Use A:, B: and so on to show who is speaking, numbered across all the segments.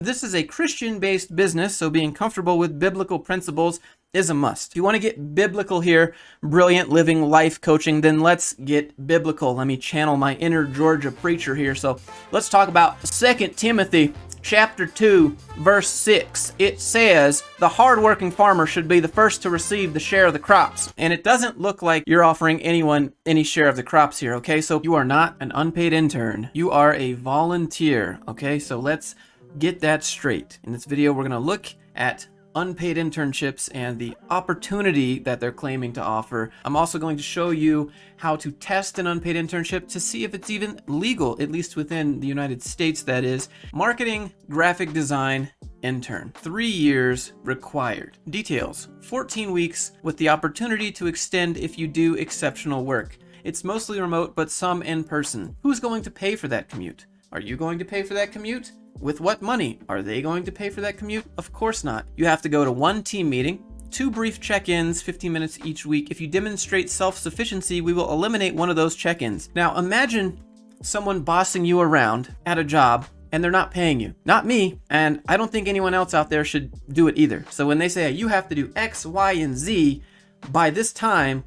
A: This is a Christian-based business, so being comfortable with biblical principles is a must. If you want to get biblical here, brilliant living life coaching, then let's get biblical. Let me channel my inner Georgia preacher here. So let's talk about 2 Timothy chapter 2, verse 6. It says, the hardworking farmer should be the first to receive the share of the crops. And it doesn't look like you're offering anyone any share of the crops here, okay? So you are not an unpaid intern. You are a volunteer, okay? So let's get that straight. In this video, we're going to look at unpaid internships and the opportunity that they're claiming to offer. I'm also going to show you how to test an unpaid internship to see if it's even legal, at least within the United States, that is. Marketing, graphic design, intern. 3 years required. Details: 14 weeks with the opportunity to extend if you do exceptional work. It's mostly remote, but some in person. Who's going to pay for that commute? Are you going to pay for that commute? With what money? Are they going to pay for that commute? Of course not. You have to go to 1 team meeting, 2 brief check-ins, 15 minutes each week. If you demonstrate self-sufficiency, we will eliminate one of those check-ins. Now imagine someone bossing you around at a job and they're not paying you. Not me, and I don't think anyone else out there should do it either. So when they say you have to do X, Y, and Z by this time,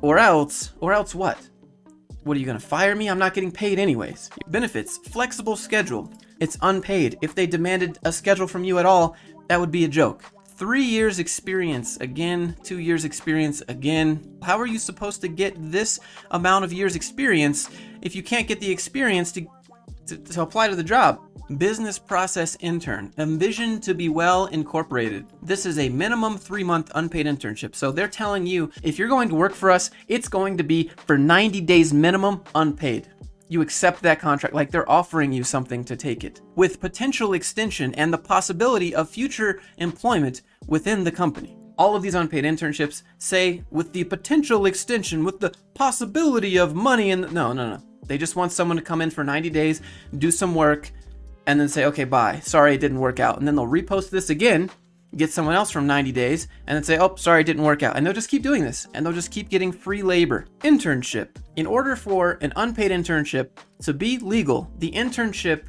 A: or else what? What, are you gonna fire me? I'm not getting paid anyways. Benefits: flexible schedule. It's unpaid. If they demanded a schedule from you at all, that would be a joke. 3 years experience again, 2 years experience again. How are you supposed to get this amount of years experience if you can't get the experience to apply to the job? Business process intern. Envisioned to be well incorporated. This is a minimum 3-month unpaid internship. So they're telling you, if you're going to work for us, it's going to be for 90 days minimum unpaid. You accept that contract like they're offering you something to take it, with potential extension and the possibility of future employment within the company. All of these unpaid internships say with the potential extension, with the possibility of money, and no. They just want someone to come in for 90 days, do some work, and then say, okay, bye. Sorry, it didn't work out. And then they'll repost this again, get someone else from 90 days, and then say, oh, sorry, it didn't work out. And they'll just keep doing this, and they'll just keep getting free labor. Internship. In order for an unpaid internship to be legal, the internship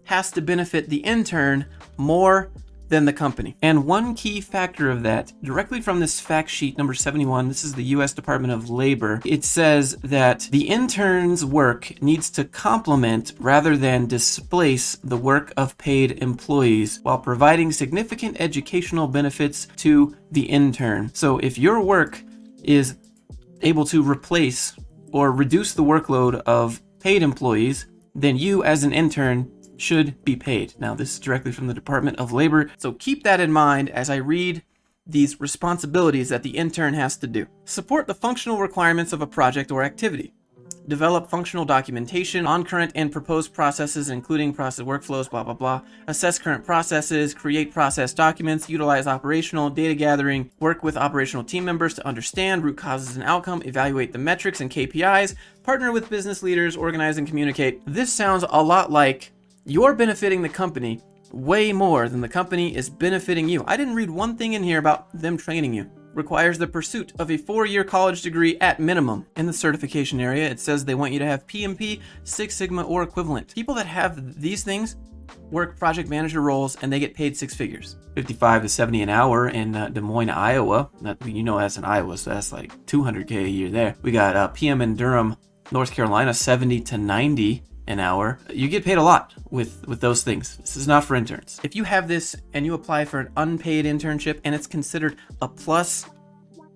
A: has to benefit the intern more than the company. And one key factor of that, directly from this fact sheet number 71, this is the US Department of Labor, it says that the intern's work needs to complement rather than displace the work of paid employees while providing significant educational benefits to the intern. So if your work is able to replace or reduce the workload of paid employees, then you as an intern should be paid. Now, this is directly from the Department of Labor, so keep that in mind as I read these responsibilities that the intern has to do. Support the functional requirements of a project or activity. Develop functional documentation on current and proposed processes, including process workflows, blah, blah, blah. Assess current processes, create process documents, utilize operational data gathering, work with operational team members to understand root causes and outcome, evaluate the metrics and KPIs, partner with business leaders, organize and communicate. This sounds a lot like you're benefiting the company way more than the company is benefiting you. I didn't read one thing in here about them training you. Requires the pursuit of a 4-year college degree at minimum. In the certification area, it says they want you to have PMP, Six Sigma, or equivalent. People that have these things work project manager roles and they get paid 6 figures. 55 to 70 an hour in Des Moines, Iowa. You know that's in Iowa, so that's like $200K a year there. We got PM in Durham, North Carolina, 70 to 90 an hour. You get paid a lot with those things. This is not for interns. If you have this and you apply for an unpaid internship and it's considered a plus,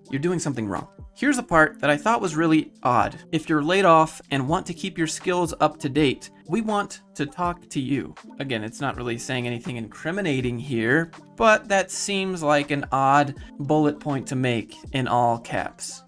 A: you're doing something wrong. Here's a part that I thought was really odd. If you're laid off and want to keep your skills up to date, we want to talk to you. Again, it's not really saying anything incriminating here, but that seems like an odd bullet point to make in all caps.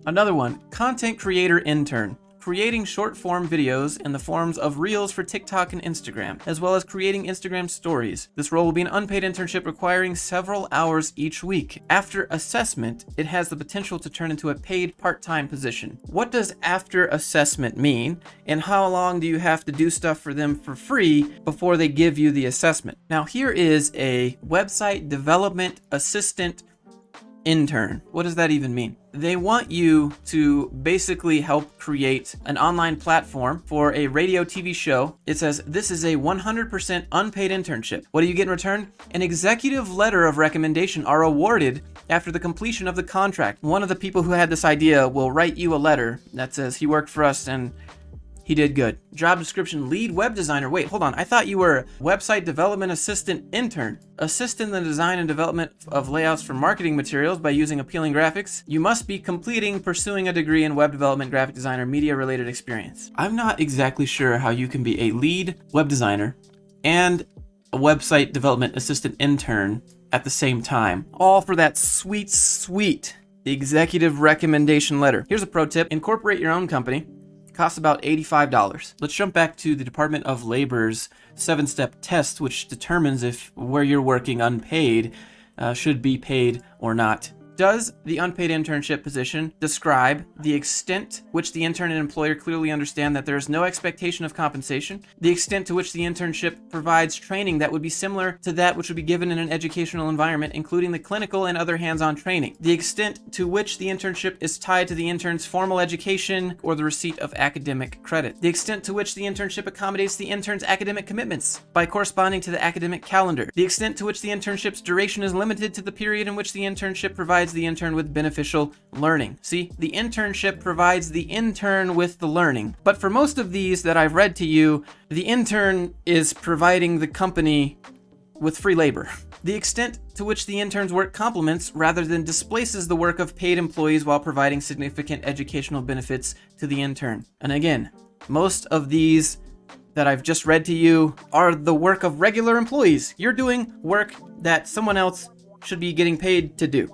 A: Another one, content creator intern. Creating short-form videos in the forms of Reels for TikTok and Instagram, as well as creating Instagram stories. This role will be an unpaid internship requiring several hours each week. After assessment, it has the potential to turn into a paid part-time position. What does after assessment mean, and how long do you have to do stuff for them for free before they give you the assessment? Now, here is a website development assistant Intern. What does that even mean? They want you to basically help create an online platform for a radio TV show. It says, this is a 100% unpaid internship. What do you get in return? An executive letter of recommendation are awarded after the completion of the contract. One of the people who had this idea will write you a letter that says he worked for us and he did good. Job description, lead web designer. Wait, hold on. I thought you were website development assistant intern. Assist in the design and development of layouts for marketing materials by using appealing graphics. You must be pursuing a degree in web development, graphic design, or media related experience. I'm not exactly sure how you can be a lead web designer and a website development assistant intern at the same time. All for that sweet executive recommendation letter. Here's a pro tip. Incorporate your own company. Costs about $85. Let's jump back to the Department of Labor's 7-step test, which determines if where you're working unpaid should be paid or not. Does the unpaid internship position describe the extent which the intern and employer clearly understand that there is no expectation of compensation, the extent to which the internship provides training that would be similar to that which would be given in an educational environment, including the clinical and other hands-on training, the extent to which the internship is tied to the intern's formal education or the receipt of academic credit, the extent to which the internship accommodates the intern's academic commitments by corresponding to the academic calendar, the extent to which the internship's duration is limited to the period in which the internship provides the intern with beneficial learning. See, the internship provides the intern with the learning. But for most of these that I've read to you, the intern is providing the company with free labor. The extent to which the intern's work complements rather than displaces the work of paid employees while providing significant educational benefits to the intern. And again, most of these that I've just read to you are the work of regular employees. You're doing work that someone else should be getting paid to do.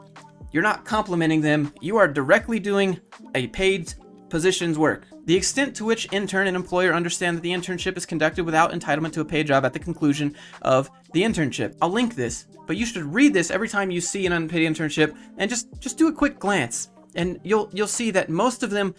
A: You're not complimenting them. You are directly doing a paid position's work. The extent to which intern and employer understand that the internship is conducted without entitlement to a paid job at the conclusion of the internship. I'll link this, but you should read this every time you see an unpaid internship and just do a quick glance, and you'll see that most of them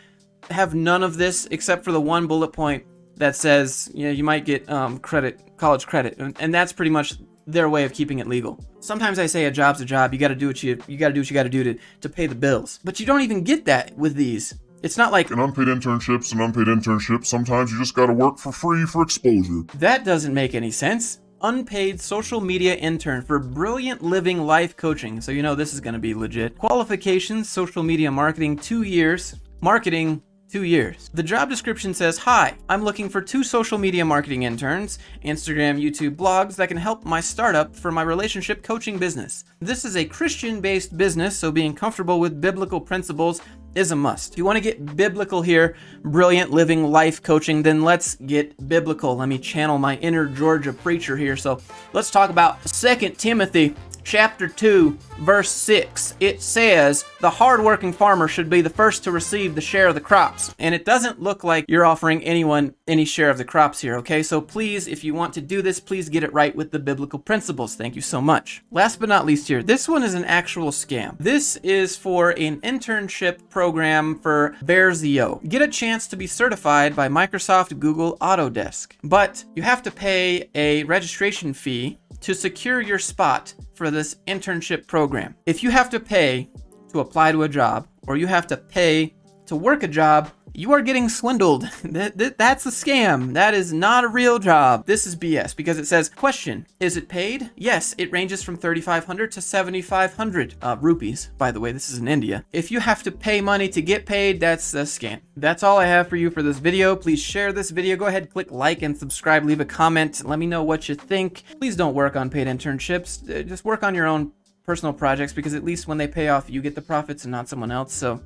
A: have none of this except for the one bullet point that says, you know, you might get college credit, and that's pretty much their way of keeping it legal. Sometimes I say a job's a job. You got to do what you got to do to pay the bills. But you don't even get that with these. It's not like
B: an unpaid internship. Sometimes you just got to work for free for exposure.
A: That doesn't make any sense. Unpaid social media intern for brilliant living life coaching. So you know this is going to be legit. Qualifications, social media marketing, 2 years. Marketing, 2 years. The job description says, hi, I'm looking for 2 social media marketing interns, Instagram, YouTube, blogs that can help my startup for my relationship coaching business. This is a Christian-based business, so being comfortable with biblical principles is a must. If you want to get biblical here, brilliant living life coaching, then let's get biblical. Let me channel my inner Georgia preacher here. So let's talk about 2 Timothy chapter 2, verse 6. It says, the hardworking farmer should be the first to receive the share of the crops. And it doesn't look like you're offering anyone any share of the crops here, okay? So please, if you want to do this, please get it right with the biblical principles. Thank you so much. Last but not least here, this one is an actual scam. This is for an internship program for Verzio. Get a chance to be certified by Microsoft, Google, Autodesk. But you have to pay a registration fee to secure your spot for this internship program. If you have to pay to apply to a job, or you have to pay to work a job, you are getting swindled. That's a scam. That is not a real job. This is BS because it says, question, is it paid? Yes, it ranges from 3,500 to 7,500 rupees. By the way, this is in India. If you have to pay money to get paid, that's a scam. That's all I have for you for this video. Please share this video. Go ahead, click like and subscribe. Leave a comment. Let me know what you think. Please don't work on paid internships. Just work on your own personal projects, because at least when they pay off, you get the profits and not someone else. So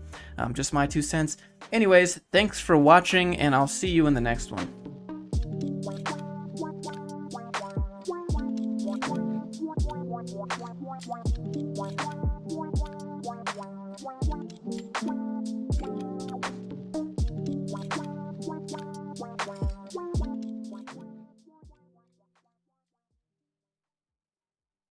A: just my 2 cents. Anyways, thanks for watching, and I'll see you in the next one.